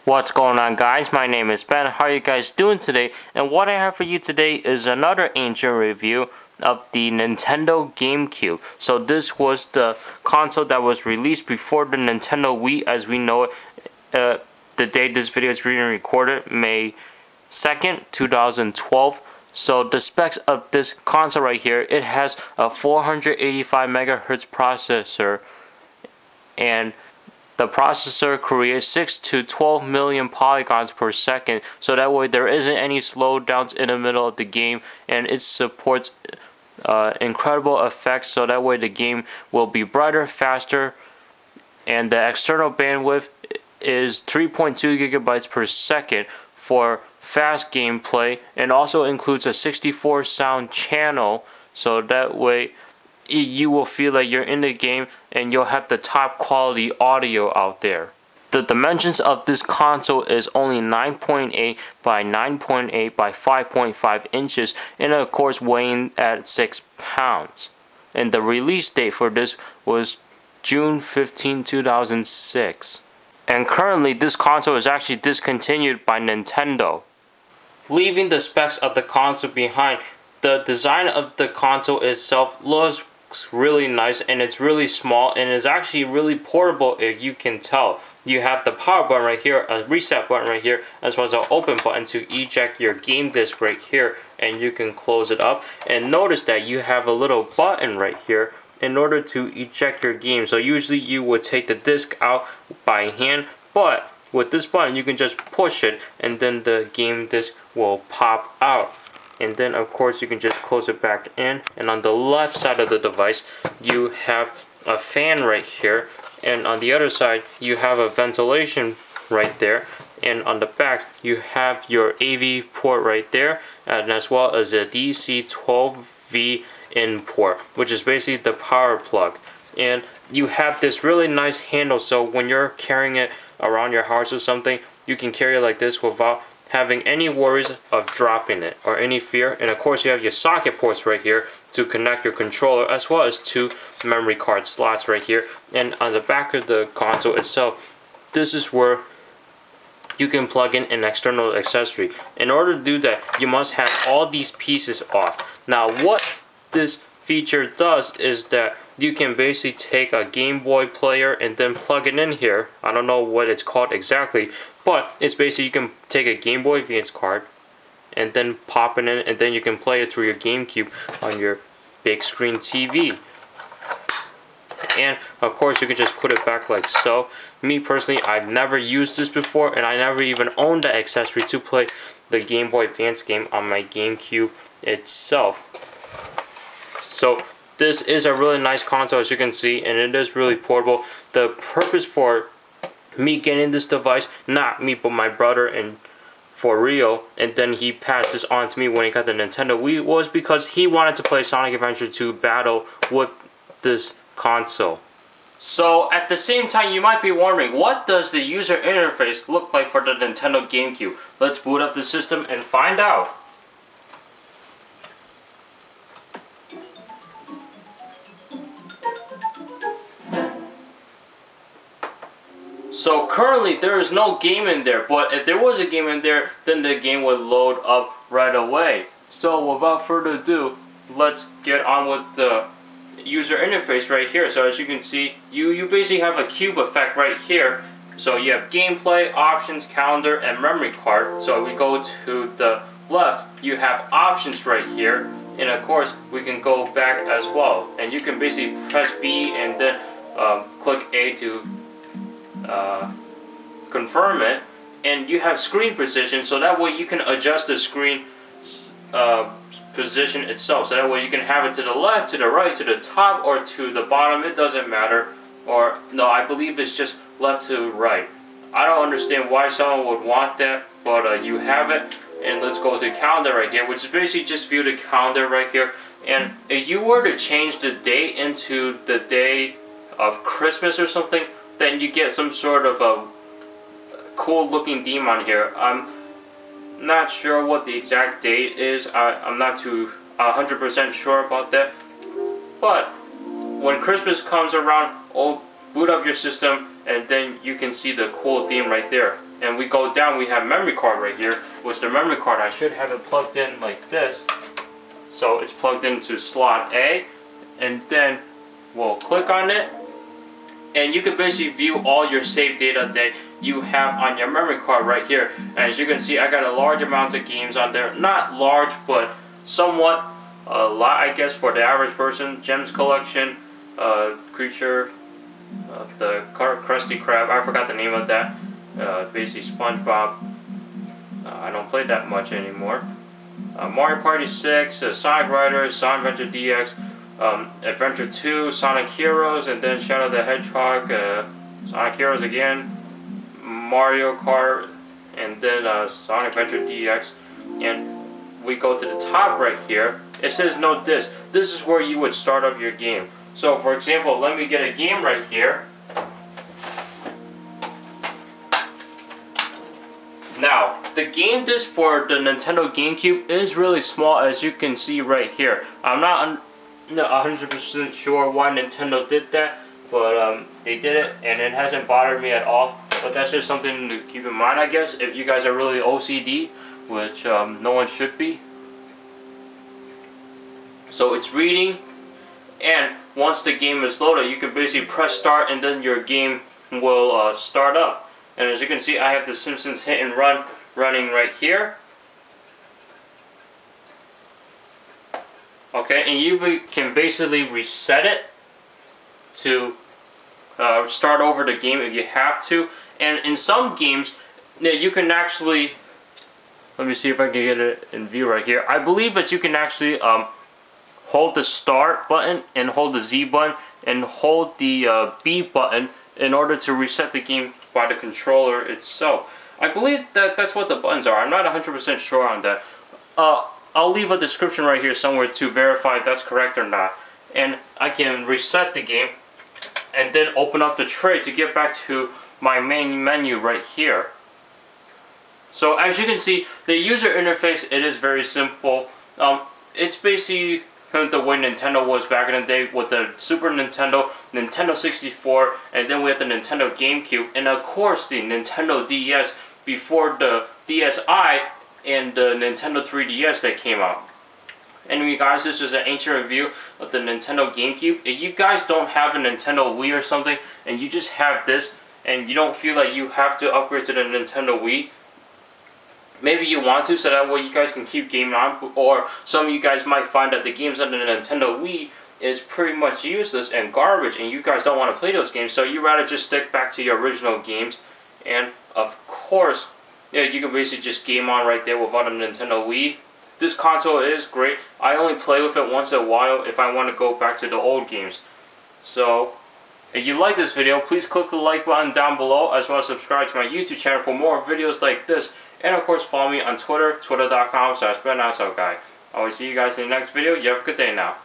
What's going on, guys? My name is Ben. How are you guys doing today? And what I have for you today is another ancient review of the Nintendo Gamecube. So this was the console that was released before the Nintendo Wii as we know it. The day this video is being recorded, May 2nd, 2012. So the specs of this console right here, it has a 485 megahertz processor, and the processor creates 6 to 12 million polygons per second, so that way there isn't any slowdowns in the middle of the game, and it supports incredible effects, so that way the game will be brighter, faster, and the external bandwidth is 3.2 gigabytes per second for fast gameplay, and also includes a 64 sound channel, so that way you will feel like you're in the game and you'll have the top quality audio out there. The dimensions of this console is only 9.8 by 9.8 by 5.5 inches, and of course weighing at 6 pounds. And the release date for this was June 15, 2006. And currently this console is actually discontinued by Nintendo. Leaving the specs of the console behind, the design of the console itself looks really nice, and it's really small, and it's actually really portable, if you can tell. You have the power button right here, a reset button right here, as well as an open button to eject your game disc right here, and you can close it up. And notice that you have a little button right here in order to eject your game. So usually you would take the disc out by hand, but with this button you can just push it and then the game disc will pop out. And then of course you can just close it back in, and on the left side of the device you have a fan right here, and on the other side you have a ventilation right there, and on the back you have your AV port right there, and as well as a DC 12V in port, which is basically the power plug. And you have this really nice handle, so when you're carrying it around your house or something, you can carry it like this without having any worries of dropping it or any fear. And of course you have your socket ports right here to connect your controller, as well as 2 memory card slots right here. And on the back of the console itself, this is where you can plug in an external accessory. In order to do that, you must have all these pieces off. Now what this feature does is that you can basically take a Game Boy player and then plug it in here. I don't know what it's called exactly, but it's basically you can take a Game Boy Advance card and then pop it in, and then you can play it through your GameCube on your big screen TV. And of course you can just put it back like so. Me personally, I've never used this before, and I never even owned the accessory to play the Game Boy Advance game on my GameCube itself. So this is a really nice console, as you can see, and it is really portable. The purpose for me getting this device, not me but my brother and for real, and then he passed this on to me when he got the Nintendo Wii, was because he wanted to play Sonic Adventure 2 Battle with this console. So at the same time, you might be wondering, what does the user interface look like for the Nintendo GameCube? Let's boot up the system and find out. So currently there is no game in there, but if there was a game in there, then the game would load up right away. So without further ado, let's get on with the user interface right here. So as you can see, you basically have a cube effect right here. So you have gameplay, options, calendar, and memory card. So we go to the left, you have options right here, and of course we can go back as well. And you can basically press B and then click A to confirm it, and you have screen position, so that way you can adjust the screen position itself, so that way you can have it to the left, to the right, to the top, or to the bottom. It doesn't matter. Or no, I believe it's just left to right. I don't understand why someone would want that, but you have it. And let's go to calendar right here, which is basically just view the calendar right here. And if you were to change the date into the day of Christmas or something, then you get some sort of a cool looking theme on here. I'm not sure what the exact date is. I'm not too 100% sure about that. But when Christmas comes around, boot up your system, and then you can see the cool theme right there. and we go down, we have memory card right here, which the memory card, I should have it plugged in like this. So it's plugged into slot A, and then we'll click on it, and you can basically view all your saved data that you have on your memory card right here. And as you can see, I got a large amount of games on there. Not large, but somewhat a lot, I guess, for the average person. Gems collection, creature, the Krusty Krab, I forgot the name of that. Basically SpongeBob. I don't play that much anymore. Mario Party 6, Sonic Riders, Sonic Adventure DX, Adventure 2, Sonic Heroes, and then Shadow the Hedgehog, Sonic Heroes again, Mario Kart, and then Sonic Adventure DX. And we go to the top right here. It says no disc. This is where you would start up your game. So for example, let me get a game right here. Now, the game disc for the Nintendo GameCube is really small, as you can see right here. I'm not 100% sure why Nintendo did that, but they did it, and it hasn't bothered me at all. But that's just something to keep in mind, I guess, if you guys are really OCD, which no one should be. So it's reading, and once the game is loaded, you can basically press start, and then your game will start up. And as you can see, I have the Simpsons Hit and Run running right here. Okay, and you can basically reset it to start over the game if you have to. And in some games, you can actually, let me see if I can get it in view right here. I believe that you can actually hold the start button and hold the Z button and hold the B button in order to reset the game by the controller itself. I believe that that's what the buttons are. I'm not 100% sure on that. I'll leave a description right here somewhere to verify if that's correct or not. And I can reset the game and then open up the tray to get back to my main menu right here. So as you can see, the user interface, it is very simple. It's basically the way Nintendo was back in the day with the Super Nintendo, Nintendo 64, and then we have the Nintendo GameCube, and of course the Nintendo DS before the DSi and the Nintendo 3DS that came out. Anyway guys, this is an ancient review of the Nintendo GameCube. If you guys don't have a Nintendo Wii or something, and you just have this, and you don't feel like you have to upgrade to the Nintendo Wii, maybe you want to, so that way you guys can keep gaming on. Or some of you guys might find that the games on the Nintendo Wii is pretty much useless and garbage, and you guys don't want to play those games, so you rather just stick back to your original games. And of course, yeah, you can basically just game on right there without a Nintendo Wii. This console is great. I only play with it once in a while if I want to go back to the old games. So if you like this video, please click the like button down below, as well as subscribe to my YouTube channel for more videos like this. And of course, follow me on Twitter, twitter.com/BenNassauGuy. I will see you guys in the next video. You have a good day now.